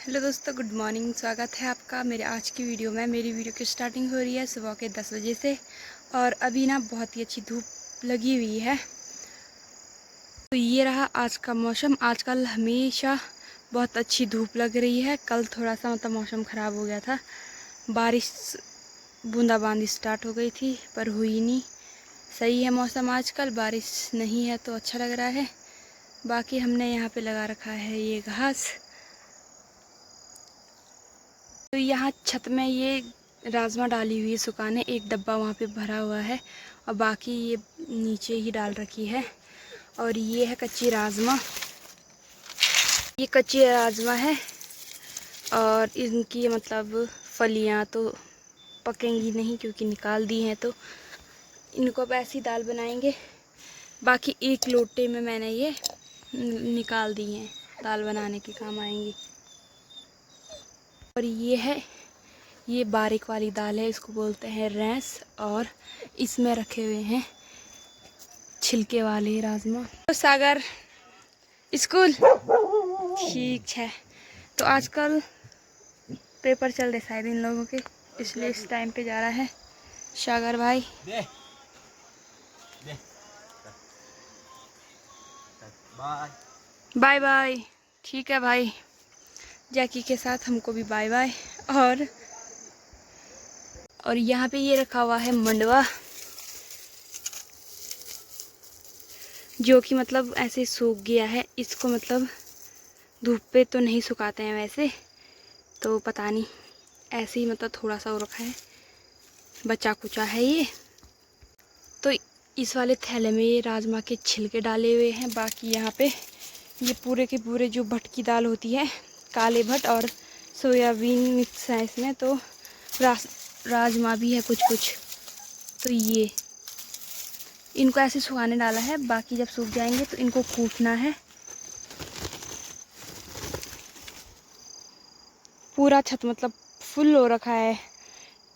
Hello दोस्तों, good morning. स्वागत है आपका मेरे आज की वीडियो में। मेरी वीडियो की स्टार्टिंग हो रही है सुबह के 10 बजे से और अभी ना बहुत ही अच्छी धूप लगी हुई है। तो ये रहा आज का मौसम। आजकल हमेशा बहुत अच्छी धूप लग रही है। कल थोड़ा सा मौसम ख़राब हो गया था, बारिश बूंदाबांदी स्टार्ट हो गई थी पर हुई नहीं। सही है मौसम आजकल, बारिश नहीं है तो अच्छा लग रहा है। बाकी हमने यहाँ पे लगा रखा है ये घास। तो यहाँ छत में ये राजमा डाली हुई है सुखाने। एक डब्बा वहाँ पे भरा हुआ है और बाकी ये नीचे ही डाल रखी है। और ये है कच्ची राजमा। ये कच्ची राजमा है और इनकी फलियाँ तो पकेंगी नहीं क्योंकि निकाल दी हैं, तो इनको अब ऐसी दाल बनाएंगे। बाकी एक लोटे में मैंने ये निकाल दी हैं, दाल बनाने के काम आएंगी। और ये बारीक वाली दाल है, इसको बोलते हैं रैंस। और इसमें रखे हुए हैं छिलके वाले राजमा। तो सागर स्कूल ठीक है। तो आजकल पेपर चल रहे शायद इन लोगों के, इसलिए इस टाइम पे जा रहा है सागर भाई। Bye bye. ठीक है भाई, जैकी के साथ हमको भी बाय बाय। और यहाँ पे ये रखा हुआ है मंडवा, जो कि ऐसे सूख गया है। इसको धूप पे तो नहीं सुखाते हैं वैसे, तो पता नहीं, ऐसे ही थोड़ा सा हो रखा है, बचा कुचा है ये। तो इस वाले थैले में ये राजमा के छिलके डाले हुए हैं। बाकी यहाँ पे ये पूरे के पूरे जो भट की दाल होती है, काले भट और सोयाबीन मिक्स है इसमें, तो राजमा भी है कुछ कुछ। तो ये इनको ऐसे सुखाने डाला है। बाकी जब सूख जाएंगे तो इनको कूटना है। पूरा छत फुल हो रखा है,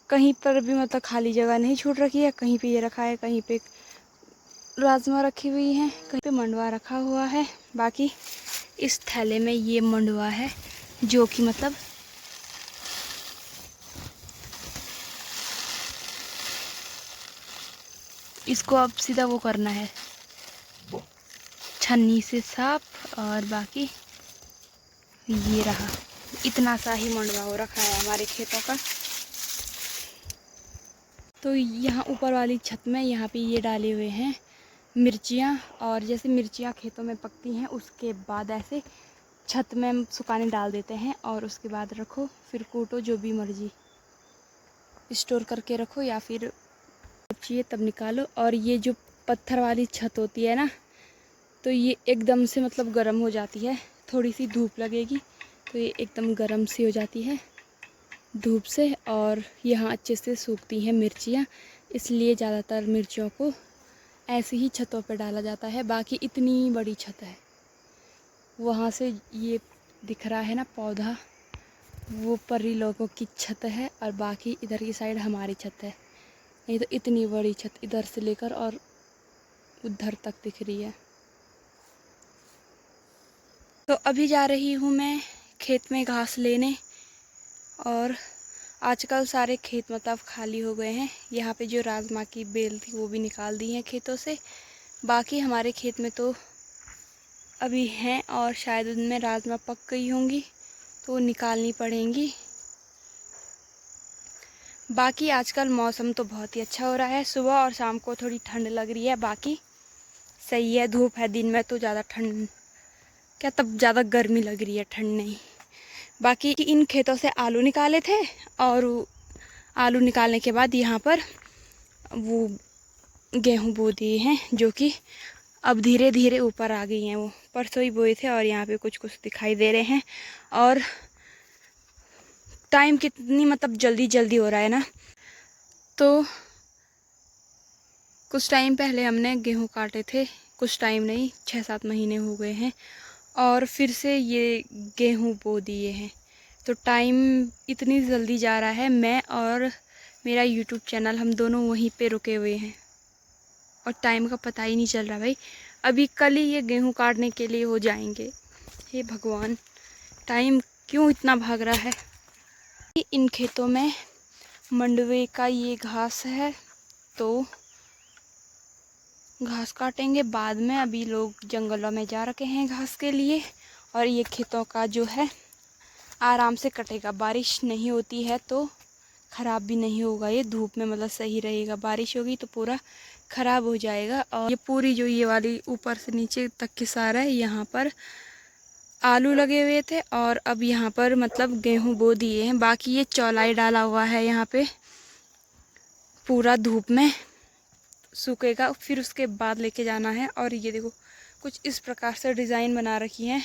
कहीं पर भी खाली जगह नहीं छूट रखी है। कहीं पे ये रखा है, कहीं पे राजमा रखी हुई है, कहीं पे मंडवा रखा हुआ है। बाकी इस थैले में ये मंडवा है, जो कि इसको अब सीधा वो करना है छन्नी से साफ। और बाकी ये रहा, इतना सा ही मंडवा हो रखा है हमारे खेतों का। तो यहाँ ऊपर वाली छत में यहाँ पे ये डाले हुए हैं मिर्चियाँ। और जैसे मिर्चियाँ खेतों में पकती हैं उसके बाद ऐसे छत में सुखाने डाल देते हैं और उसके बाद रखो, फिर कूटो, जो भी मर्जी स्टोर करके रखो या फिर जब चाहिए तब निकालो। और ये जो पत्थर वाली छत होती है ना, तो ये एकदम से गर्म हो जाती है। थोड़ी सी धूप लगेगी तो ये एकदम गर्म सी हो जाती है धूप से। और यहाँ अच्छे से सूखती हैं मिर्चियाँ, इसलिए ज़्यादातर मिर्चियों को ऐसे ही छतों पर डाला जाता है। बाकी इतनी बड़ी छत है, वहाँ से ये दिख रहा है ना पौधा, वो परी लोगों की छत है और बाकी इधर की साइड हमारी छत है। नहीं तो इतनी बड़ी छत इधर से लेकर और उधर तक दिख रही है। तो अभी जा रही हूँ मैं खेत में घास लेने। और आजकल सारे खेत खाली हो गए हैं। यहाँ पे जो राजमा की बेल थी वो भी निकाल दी है खेतों से। बाकी हमारे खेत में तो अभी हैं और शायद उनमें राजमा पक गई होंगी, तो निकालनी पड़ेंगी। बाकी आजकल मौसम तो बहुत ही अच्छा हो रहा है। सुबह और शाम को थोड़ी ठंड लग रही है, बाकी सही है। धूप है, दिन में तो ज़्यादा ठंड क्या, तब ज़्यादा गर्मी लग रही है, ठंड नहीं। बाकी इन खेतों से आलू निकाले थे और आलू निकालने के बाद यहाँ पर वो गेहूँ बो दिए हैं, जो कि अब धीरे धीरे ऊपर आ गई हैं। वो परसों ही बोए थे और यहाँ पे कुछ कुछ दिखाई दे रहे हैं। और टाइम कितनी जल्दी जल्दी हो रहा है ना। तो कुछ टाइम पहले हमने गेहूँ काटे थे, कुछ टाइम नहीं, 6-7 महीने हो गए हैं, और फिर से ये गेहूँ बो दिए हैं। तो टाइम इतनी जल्दी जा रहा है। मैं और मेरा यूट्यूब चैनल, हम दोनों वहीं पे रुके हुए हैं और टाइम का पता ही नहीं चल रहा भाई। अभी कल ही ये गेहूँ काटने के लिए हो जाएंगे। हे भगवान, टाइम क्यों इतना भाग रहा है। इन खेतों में मंडवे का ये घास है, तो घास काटेंगे बाद में। अभी लोग जंगलों में जा रखे हैं घास के लिए, और ये खेतों का जो है आराम से कटेगा। बारिश नहीं होती है तो ख़राब भी नहीं होगा, ये धूप में मतलब सही रहेगा। बारिश होगी तो पूरा ख़राब हो जाएगा। और ये पूरी जो ये वाली ऊपर से नीचे तक की सारा है, यहाँ पर आलू लगे हुए थे और अब यहाँ पर मतलब गेहूँ बो दिए हैं। बाकी ये चौलाई डाला हुआ है, यहाँ पे पूरा धूप में सूखेगा, फिर उसके बाद लेके जाना है। और ये देखो कुछ इस प्रकार से डिज़ाइन बना रखी है,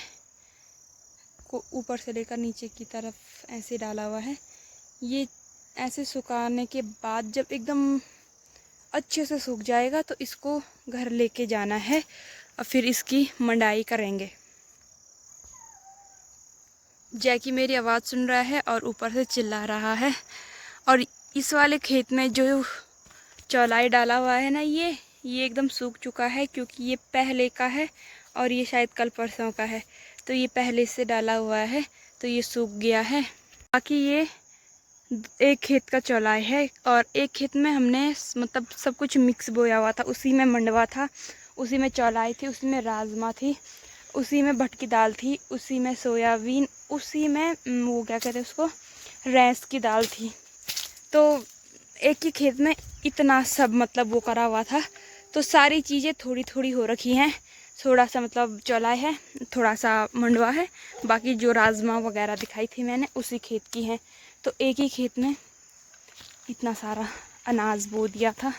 को ऊपर से लेकर नीचे की तरफ ऐसे डाला हुआ है। ये ऐसे सुखाने के बाद जब एकदम अच्छे से सूख जाएगा तो इसको घर लेके जाना है और फिर इसकी मंडाई करेंगे। जैकी मेरी आवाज़ सुन रहा है और ऊपर से चिल्ला रहा है। और इस वाले खेत में जो चौलाई डाला हुआ है ना, ये एकदम सूख चुका है, क्योंकि ये पहले का है और ये शायद कल परसों का है, तो ये पहले से डाला हुआ है तो ये सूख गया है। बाकी ये एक खेत का चौलाई है, और एक खेत में हमने मतलब सब कुछ मिक्स बोया हुआ था। उसी में मंडवा था, उसी में चौलाई थी, उसी में राजमा थी, उसी में भटकी दाल थी, उसी में सोयाबीन, उसी में वो क्या कहते हैं उसको, रैंस की दाल थी। तो एक ही खेत में इतना सब मतलब वो करा हुआ था, तो सारी चीज़ें थोड़ी थोड़ी हो रखी हैं। थोड़ा सा मतलब चौलाई है, थोड़ा सा मंडवा है, बाकी जो राजमा वगैरह दिखाई थी मैंने उसी खेत की हैं। तो एक ही खेत में इतना सारा अनाज बो दिया था।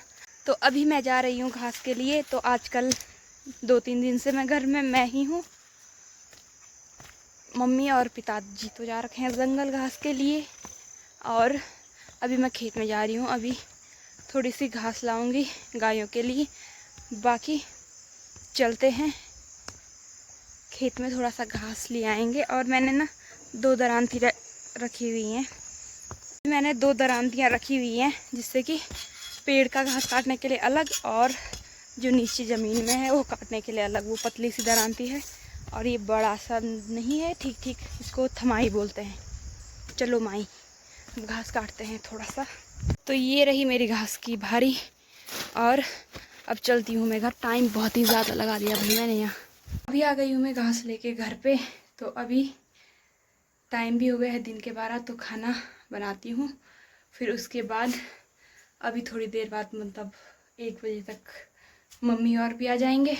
तो अभी मैं जा रही हूँ घास के लिए। तो आजकल 2-3 दिन से मैं घर में मैं ही हूँ। मम्मी और पिताजी तो जा रखे हैं जंगल घास के लिए, और अभी मैं खेत में जा रही हूँ। अभी थोड़ी सी घास लाऊंगी गायों के लिए, बाकी चलते हैं खेत में, थोड़ा सा घास ले आएंगे। और मैंने ना 2 दरांती रखी हुई हैं, मैंने 2 दरांतियाँ रखी हुई हैं, जिससे कि पेड़ का घास काटने के लिए अलग और जो नीचे ज़मीन में है वो काटने के लिए अलग। वो पतली सी दरांती है और ये बड़ा सा नहीं है, ठीक ठीक इसको थमाई बोलते हैं। चलो माई घास काटते हैं थोड़ा सा। तो ये रही मेरी घास की भारी, और अब चलती हूँ मैं घर। टाइम बहुत ही ज़्यादा लगा दिया भाई मैंने यहाँ। अभी आ गई हूँ मैं घास लेके घर पे। तो अभी टाइम भी हो गया है दिन के 12, तो खाना बनाती हूँ। फिर उसके बाद अभी थोड़ी देर बाद मतलब 1 बजे तक मम्मी और भी आ जाएंगे,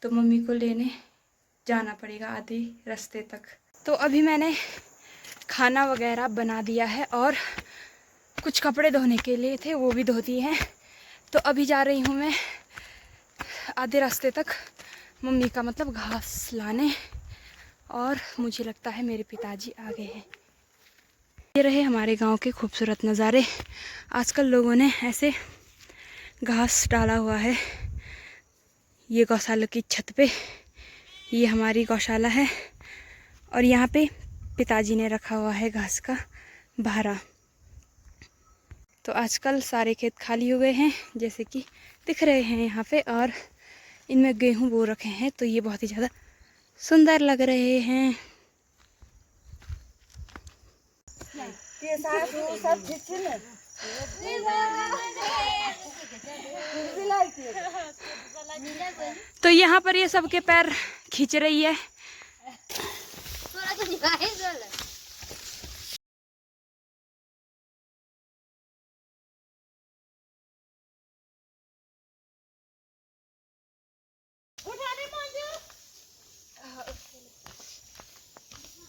तो मम्मी को लेने जाना पड़ेगा आधे रास्ते तक। तो अभी मैंने खाना वगैरह बना दिया है, और कुछ कपड़े धोने के लिए थे वो भी धो दिए हैं। तो अभी जा रही हूँ मैं आधे रास्ते तक मम्मी का मतलब घास लाने, और मुझे लगता है मेरे पिताजी आ गए हैं। ये रहे हमारे गांव के खूबसूरत नज़ारे। आजकल लोगों ने ऐसे घास डाला हुआ है ये गौशाला की छत पे। ये हमारी गौशाला है, और यहाँ पे पिताजी ने रखा हुआ है घास का भारा। तो आजकल सारे खेत खाली हो गए हैं, जैसे कि दिख रहे हैं यहाँ पे, और इनमें गेहूँ बो रखे हैं, तो ये बहुत ही ज़्यादा सुंदर लग रहे हैं। तो यहाँ पर ये सबके पैर खींच रही है।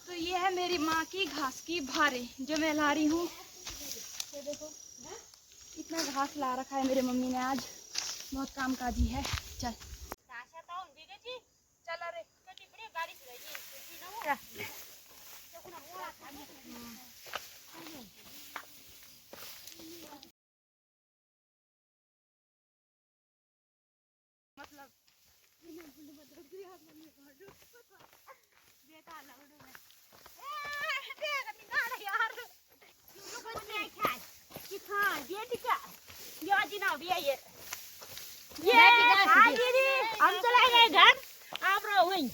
तो ये है मेरी माँ की घास की भारे जो मैं ला रही हूँ। ये देखो इतना घास ला रखा है मेरे मम्मी ने आज, बहुत कामकाजी है। चल चल अरे मतलब हम चले गए घर आप रहो वहीं।